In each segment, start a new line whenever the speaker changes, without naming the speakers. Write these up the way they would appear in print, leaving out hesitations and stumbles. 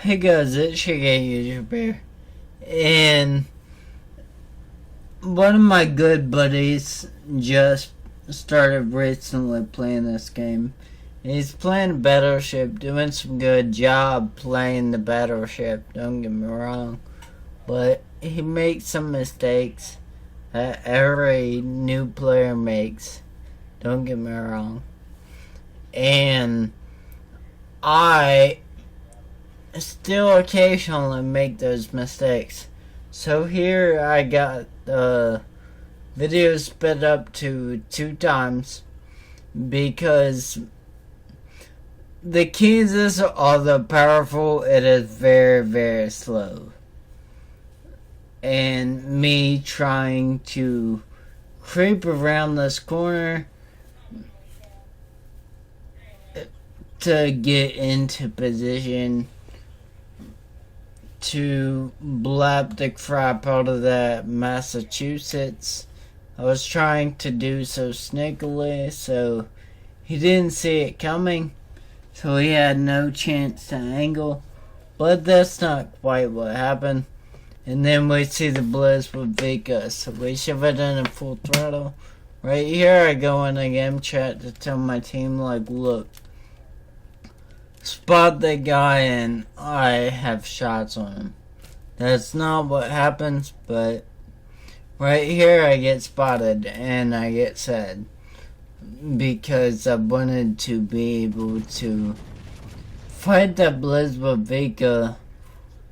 Hey guys, Itzshaggy YouTuber, and one of my good buddies just started recently playing this game. He's playing Battleship, doing some good job playing the Battleship, don't get me wrong, but he makes some mistakes that every new player makes, don't get me wrong, and I still occasionally make those mistakes. So here I got the video sped up to 2 times because the Kansas, although powerful, it is very, very slow. And me trying to creep around this corner to get into position to blap the crap out of that Massachusetts. I was trying to do so sneakily, so he didn't see it coming, so he had no chance to angle. But that's not quite what happened. And then we see the blitz with Vika, so we shove it in a full throttle. Right here I go in a game chat to tell my team, like, look, spot that guy and I have shots on him. That's not what happens, but right here I get spotted and I get sad because I wanted to be able to fight that blitz with Vika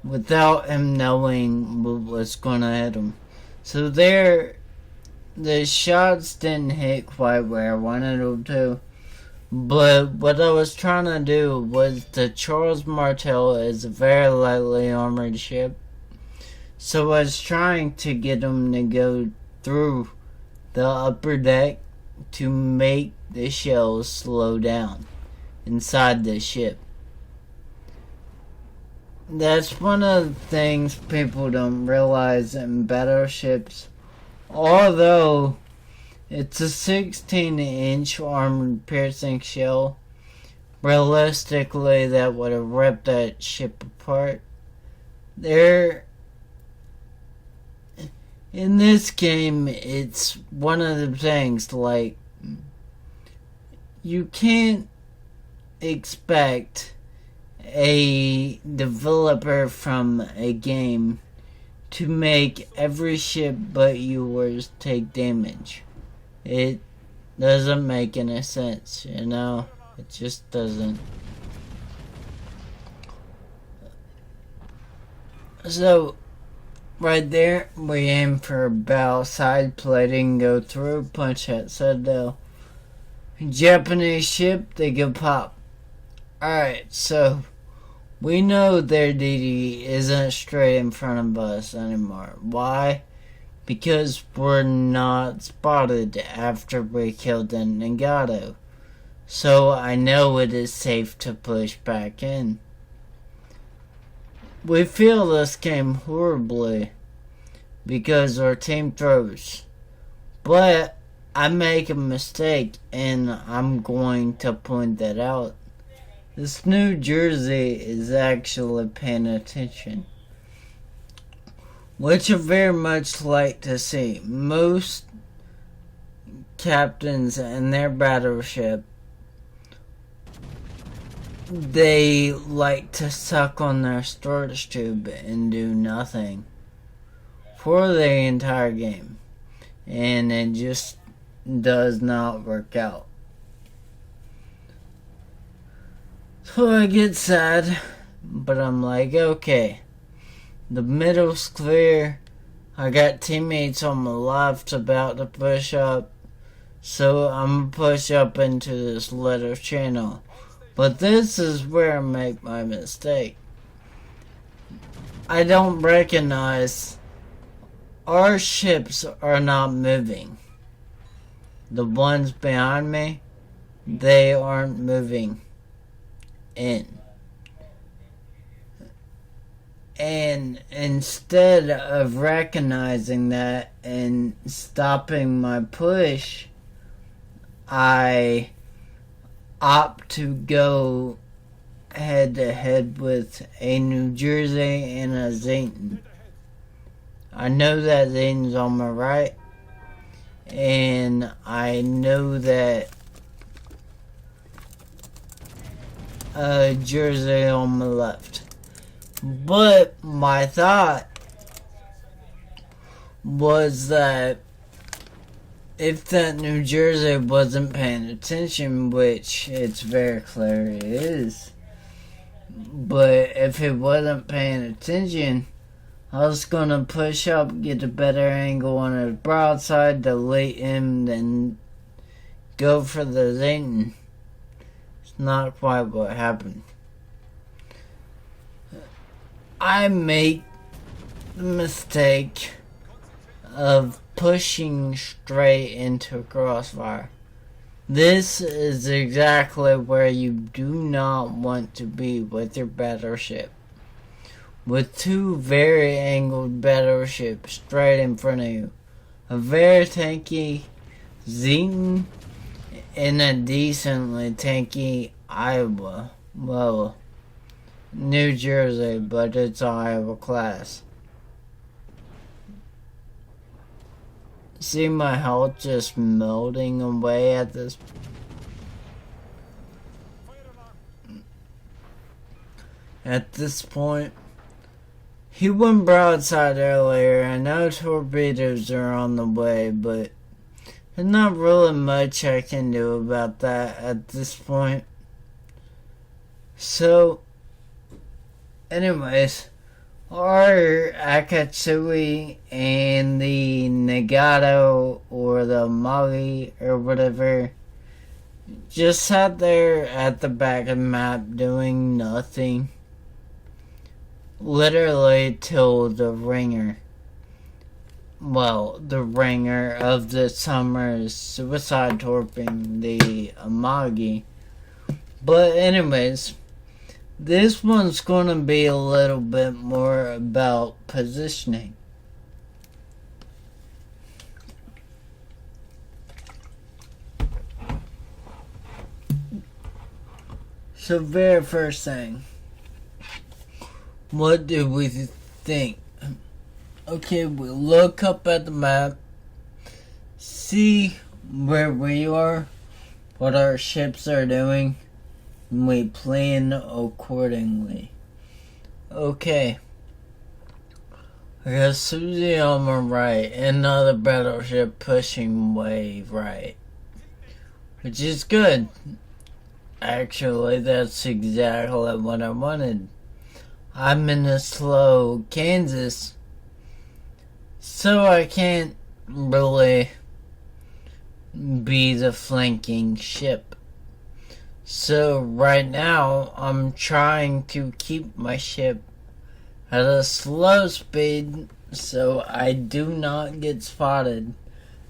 without him knowing what was gonna hit him. So there, the shots didn't hit quite where I wanted them to. But what I was trying to do was the Charles Martel is a very lightly armored ship. So I was trying to get him to go through the upper deck to make the shells slow down inside the ship. That's one of the things people don't realize in battleships. Although it's a 16-inch armored piercing shell, realistically that would have ripped that ship apart. In this game, it's one of the things, like, you can't expect a developer from a game to make every ship but yours take damage. It doesn't make any sense, you know? It just doesn't. So, right there, we aim for bow side plating, go through, punch that citadel. Japanese ship, they go pop. Alright, so we know their DD isn't straight in front of us anymore. Why? Because we're not spotted after we killed the Nagato. So I know it is safe to push back in. We feel this game horribly because our team throws. But I make a mistake and I'm going to point that out. This New Jersey is actually paying attention, which I very much like to see. Most captains in their battleship, they like to suck on their storage tube and do nothing for the entire game, and it just does not work out. So I get sad, but I'm like, okay, the middle's clear. I got teammates on my left about to push up, so I'm gonna push up into this little channel. But this is where I make my mistake. I don't recognize our ships are not moving. The ones behind me, they aren't moving in. And instead of recognizing that and stopping my push, I opt to go head to head with a New Jersey and a Zayton. I know that Zayton's on my right, and I know that Jersey on my left. But my thought was that if that New Jersey wasn't paying attention, which it's very clear it is, but if it wasn't paying attention, I was gonna push up, get a better angle on his broadside, delete him, then go for the Zayton. It's not quite what happened. I make the mistake of pushing straight into a crossfire. This is exactly where you do not want to be with your battleship. With two very angled battleships straight in front of you. A very tanky Zayton and a decently tanky Iowa. Well, New Jersey, but it's Iowa class. See my health just melting away at this. At this point, he went broadside earlier. I know torpedoes are on the way, but there's not really much I can do about that at this point. So, anyways, our Akatsuki and the Nagato or the Mali or whatever just sat there at the back of the map doing nothing. Literally till the ringer. Well, the ringer of the summer's suicide torping, the Amagi. But anyways, this one's going to be a little bit more about positioning. So very first thing, what did we think? Okay, we look up at the map, see where we are, what our ships are doing, and we plan accordingly. Okay. I got Susie on my right, another battleship pushing way right. Which is good. Actually, that's exactly what I wanted. I'm in a slow Kansas, so I can't really be the flanking ship. So right now, I'm trying to keep my ship at a slow speed so I do not get spotted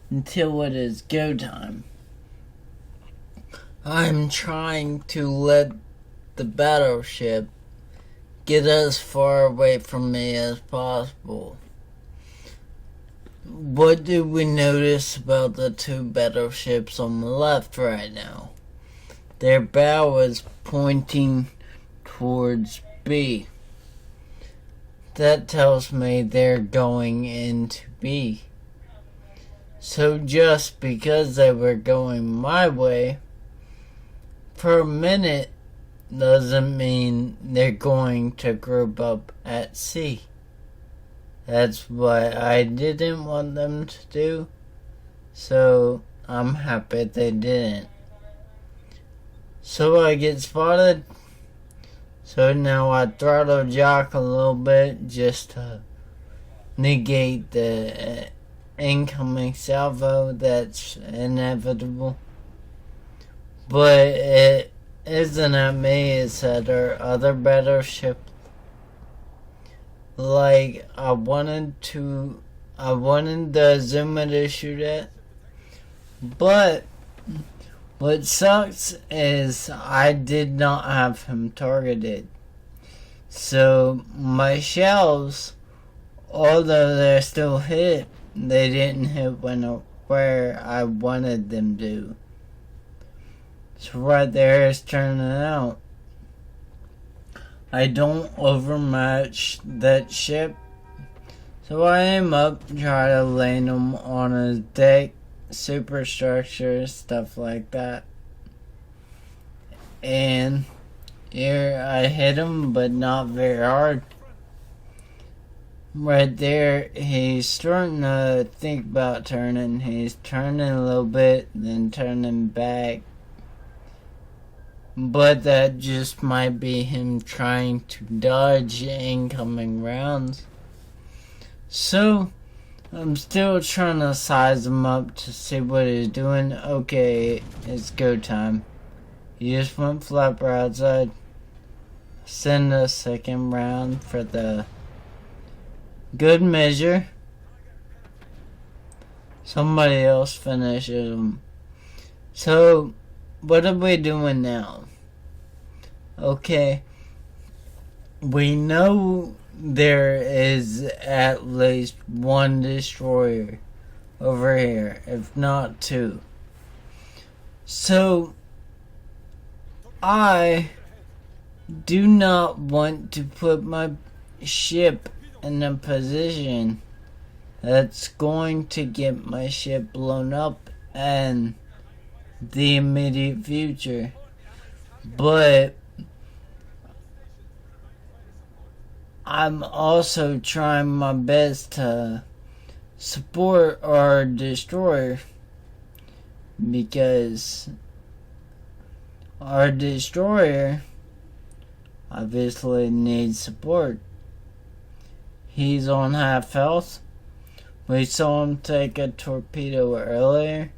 until it is go time. I'm trying to let the battleship get as far away from me as possible. What do we notice about the two battleships on the left right now? Their bow is pointing towards B. That tells me they're going into B. So just because they were going my way for a minute doesn't mean they're going to group up at C. That's what I didn't want them to do, so I'm happy they didn't. So I get spotted, so now I throttle jock a little bit just to negate the incoming salvo that's inevitable. But it isn't at me, it's at our other battleship. Like, I wanted the Zuma to shoot at, but what sucks is I did not have him targeted. So my shells, although they're still hit, they didn't hit where I wanted them to. So right there is turning out. I don't overmatch that ship. So I aim up, try to land him on his deck, superstructure, stuff like that. And here I hit him, but not very hard. Right there, he's starting to think about turning. He's turning a little bit, then turning back. But that just might be him trying to dodge incoming rounds. So, I'm still trying to size him up to see what he's doing. Okay, it's go time. He just went flat broadside. Send a second round for the good measure. Somebody else finishes him. So, what are we doing now? Okay, we know there is at least one destroyer over here, if not two. So, I do not want to put my ship in a position that's going to get my ship blown up in the immediate future. But I'm also trying my best to support our destroyer, because our destroyer obviously needs support. He's on half health. We saw him take a torpedo earlier.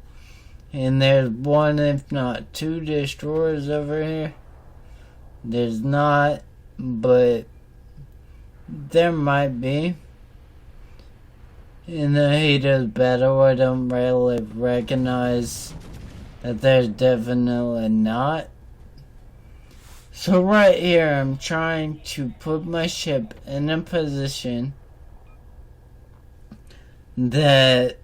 And there's one, if not two, destroyers over here. There's not, but there might be. In the heat of battle, I don't really recognize that there's definitely not. So right here, I'm trying to put my ship in a position that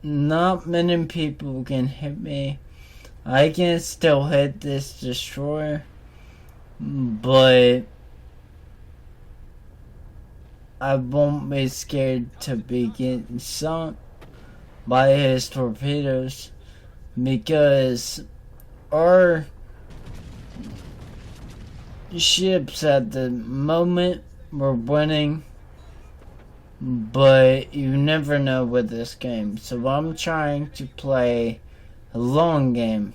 not many people can hit me. I can still hit this destroyer, but I won't be scared to be getting sunk by his torpedoes, because our ships at the moment were winning, but you never know with this game. So I'm trying to play a long game.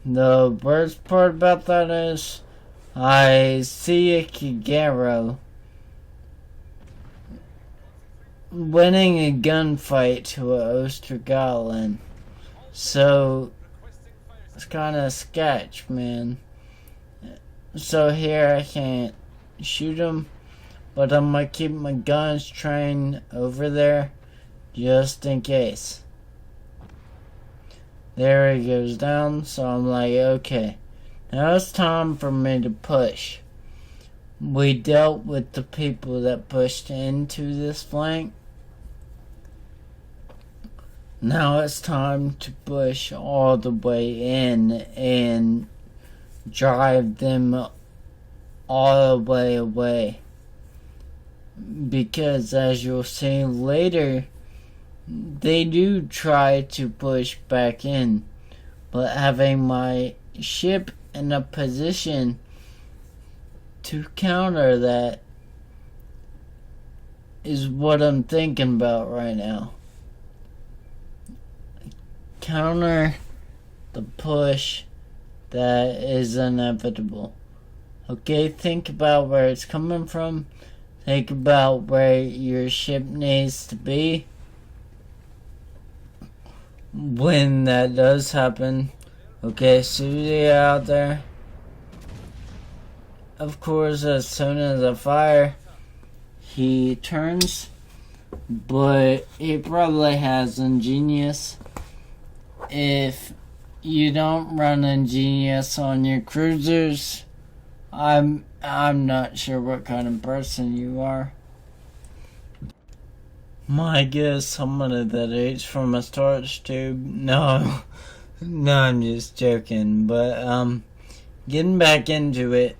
The worst part about that is I see a Kigero winning a gunfight to a Ostergalen. So it's kind of sketch, man. So here I can't shoot him, but I'm gonna keep my guns trained over there just in case. There he goes down, so I'm like, okay, now it's time for me to push. We dealt with the people that pushed into this flank. Now it's time to push all the way in and drive them all the way away. Because as you'll see later, they do try to push back in, but having my ship in a position to counter that is what I'm thinking about right now. Counter the push that is inevitable. Okay, think about where it's coming from. Think about where your ship needs to be when that does happen. Okay, Susie out there. Of course, as soon as I fire, he turns, but he probably has Ingenious. If you don't run Ingenious on your cruisers, I'm not sure what kind of person you are. My guess, somebody that eats from a starch tube. No, no, I'm just joking. But getting back into it.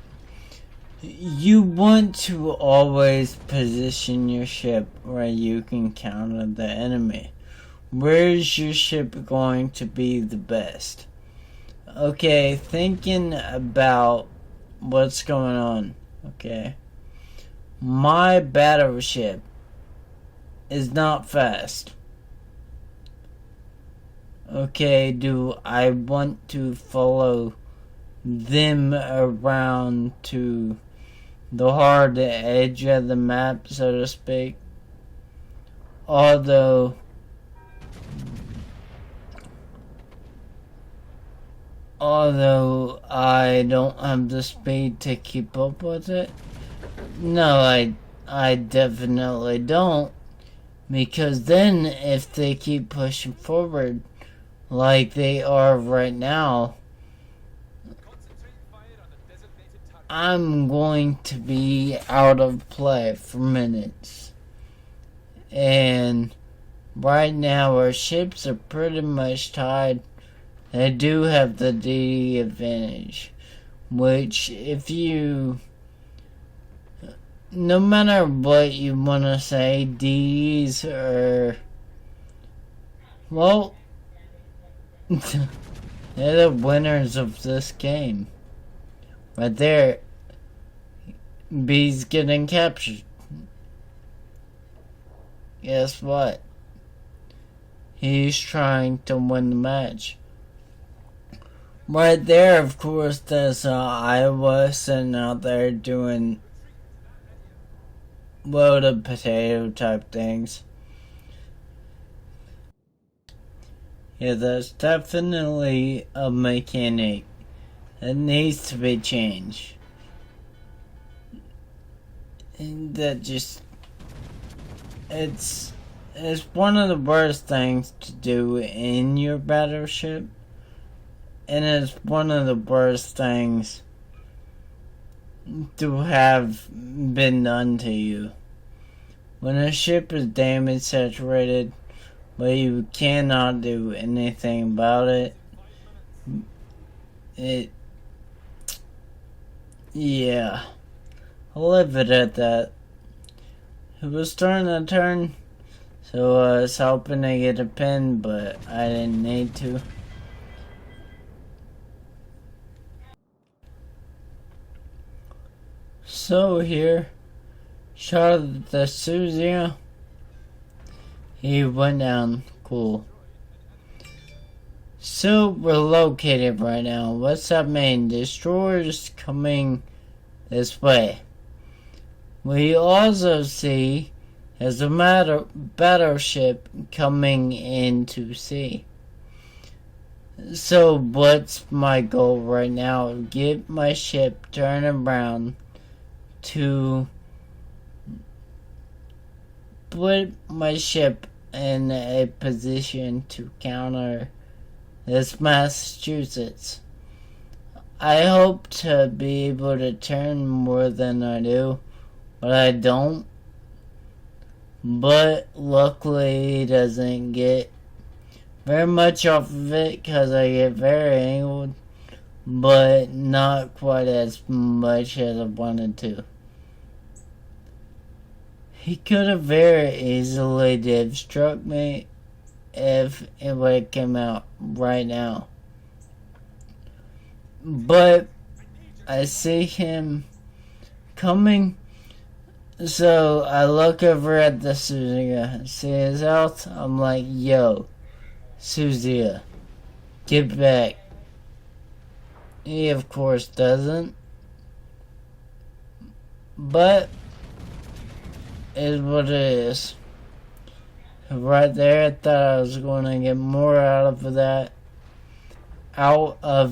You want to always position your ship where you can counter the enemy. Where is your ship going to be the best? Okay, thinking about what's going on, okay? My battleship is not fast. Okay, do I want to follow them around to the hard edge of the map, so to speak? Although I don't have the speed to keep up with it. No, I definitely don't. Because then if they keep pushing forward like they are right now, I'm going to be out of play for minutes. And right now our ships are pretty much tied. They do have the DD advantage, which if you, no matter what you want to say, DDs are, well, they're the winners of this game. Right there, B's getting captured. Guess what? He's trying to win the match. Right there, of course, there's Iowa sitting out there doing loaded potato type things. Yeah, that's definitely a mechanic that needs to be changed. And that just, it's one of the worst things to do in your battleship. And it's one of the worst things to have been done to you. When a ship is damage saturated, but you cannot do anything about it, yeah, I'll leave it at that. It was starting to turn, so I was hoping to get a pin, but I didn't need to. So here, shot of the Susia. He went down. Cool. So we're located right now. What's that mean? Destroyers coming this way. We also see there's a battleship coming into sea. So what's my goal right now? Get my ship turned around to put my ship in a position to counter this Massachusetts. I hope to be able to turn more than I do, but I don't. But luckily it doesn't get very much off of it because I get very angled, but not quite as much as I wanted to. He could have very easily div struck me if it would have come out right now. But I see him coming, so I look over at the Susia, see his health, I'm like, yo, Susia, get back. He of course doesn't, but is what it is. Right there, I thought I was going to get more out of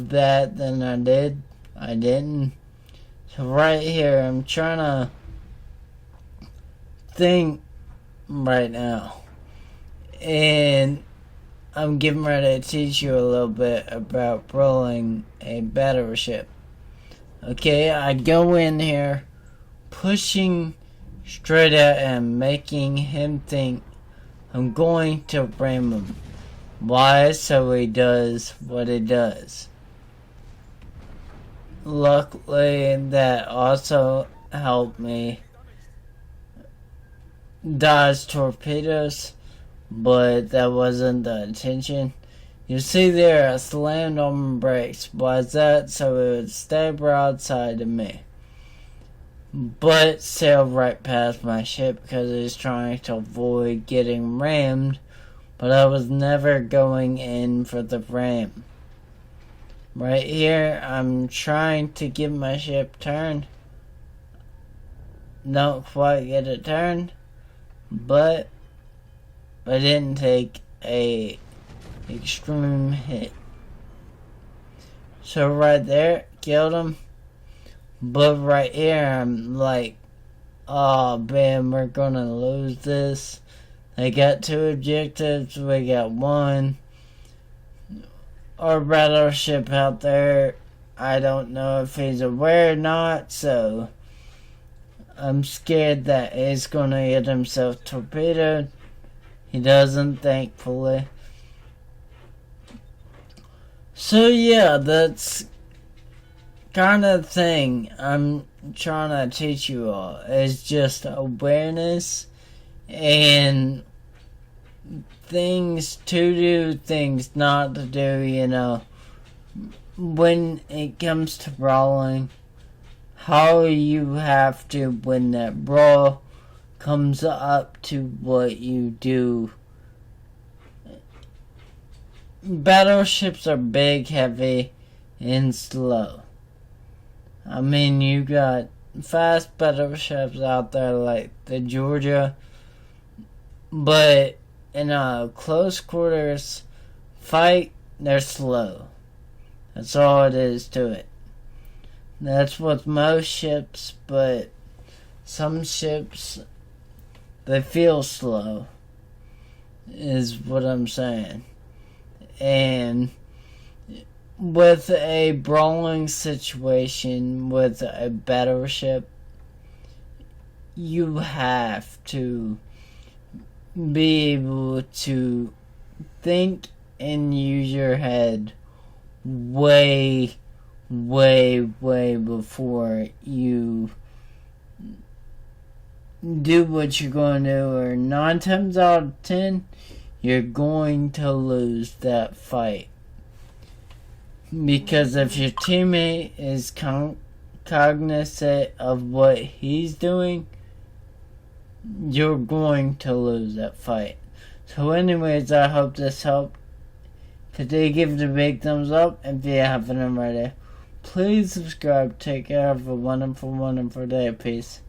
that than I did. I didn't. So right here, I'm trying to think right now, and I'm getting ready to teach you a little bit about rolling a battleship. Okay, I go in here, pushing straight at him, making him think I'm going to ram him. Why? So he does what he does. luckily, that also helped me dodge torpedoes, but that wasn't the intention. You see there, I slammed on my brakes. Why is that? So it would stay broadside to me. But sailed right past my ship because it was trying to avoid getting rammed. But I was never going in for the ram. Right here, I'm trying to get my ship turned. Don't quite get it turned. But I didn't take a extreme hit. So right there, killed him. But right here, I'm like, oh man, we're gonna lose this. They got 2 objectives, we got 1. Our battleship out there, I don't know if he's aware or not, so I'm scared that he's gonna get himself torpedoed. He doesn't, thankfully. So yeah, that's kind of thing I'm trying to teach you all. Is just awareness and things to do, things not to do, you know. When it comes to brawling, how you have to, when that brawl comes up to what you do. Battleships are big, heavy, and slow. I mean, you got fast battleships out there like the Georgia, but in a close quarters fight, they're slow. That's all it is to it. That's with most ships, but some ships, they feel slow, is what I'm saying. And with a brawling situation with a battleship, you have to be able to think and use your head way before you do what you're going to do, or 9 times out of 10, you're going to lose that fight. Because if your teammate is cognizant of what he's doing, you're going to lose that fight. So anyways, I hope this helped. Today, give it a big thumbs up. If you haven't already, please subscribe. Take care. Have a wonderful day. Peace.